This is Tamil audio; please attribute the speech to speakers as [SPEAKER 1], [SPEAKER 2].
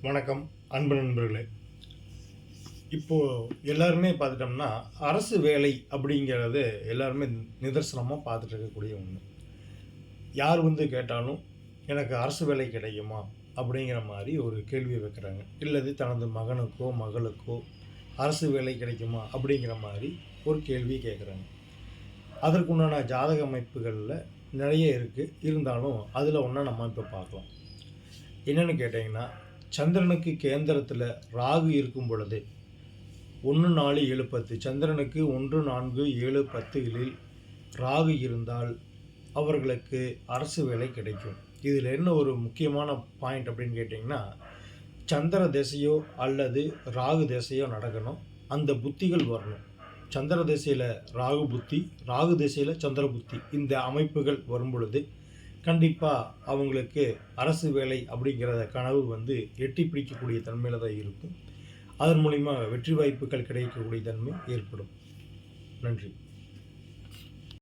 [SPEAKER 1] வணக்கம் அன்பு நண்பர்களே. இப்போது எல்லாருமே பார்த்துட்டோம்னா அரசு வேலை அப்படிங்கிறது எல்லாருமே நிதர்சனமாக பார்த்துட்டு இருக்கக்கூடிய ஒன்று. யார் கேட்டாலும் எனக்கு அரசு வேலை கிடைக்குமா அப்படிங்கிற மாதிரி ஒரு கேள்வி வைக்கிறாங்க. இல்லது தனது மகனுக்கோ மகளுக்கோ அரசு வேலை கிடைக்குமா அப்படிங்கிற மாதிரி ஒரு கேள்வி கேட்குறாங்க. அதற்குண்டான ஜாதக அமைப்புகளில் நிறைய இருக்குது. இருந்தாலும் அதில் ஒன்றா நம்ம இப்போ பார்க்கலாம். என்னென்னு கேட்டிங்கன்னா, சந்திரனுக்கு கேந்திரத்தில் ராகு இருக்கும் பொழுது 1, 4, 7, 10 சந்திரனுக்கு 1, 4, 7, 10களில் ராகு இருந்தால் அவர்களுக்கு அரசு வேலை கிடைக்கும். இதில் என்ன ஒரு முக்கியமான பாயிண்ட் அப்படின்னு கேட்டிங்கன்னா, சந்திர திசையோ அல்லது ராகு திசையோ நடக்கணும். அந்த புத்திகள் வரணும். சந்திர திசையில் ராகு புத்தி, ராகு திசையில் சந்திர புத்தி, இந்த அமைப்புகள் வரும் பொழுது கண்டிப்பாக அவங்களுக்கு அரசு வேலை அப்படிங்கிற கனவு எட்டி பிடிக்கக்கூடிய தன்மையில் தான் இருக்கும். அதன் மூலிமா வெற்றி வாய்ப்புகள் கிடைக்கக்கூடிய தன்மை ஏற்படும். நன்றி.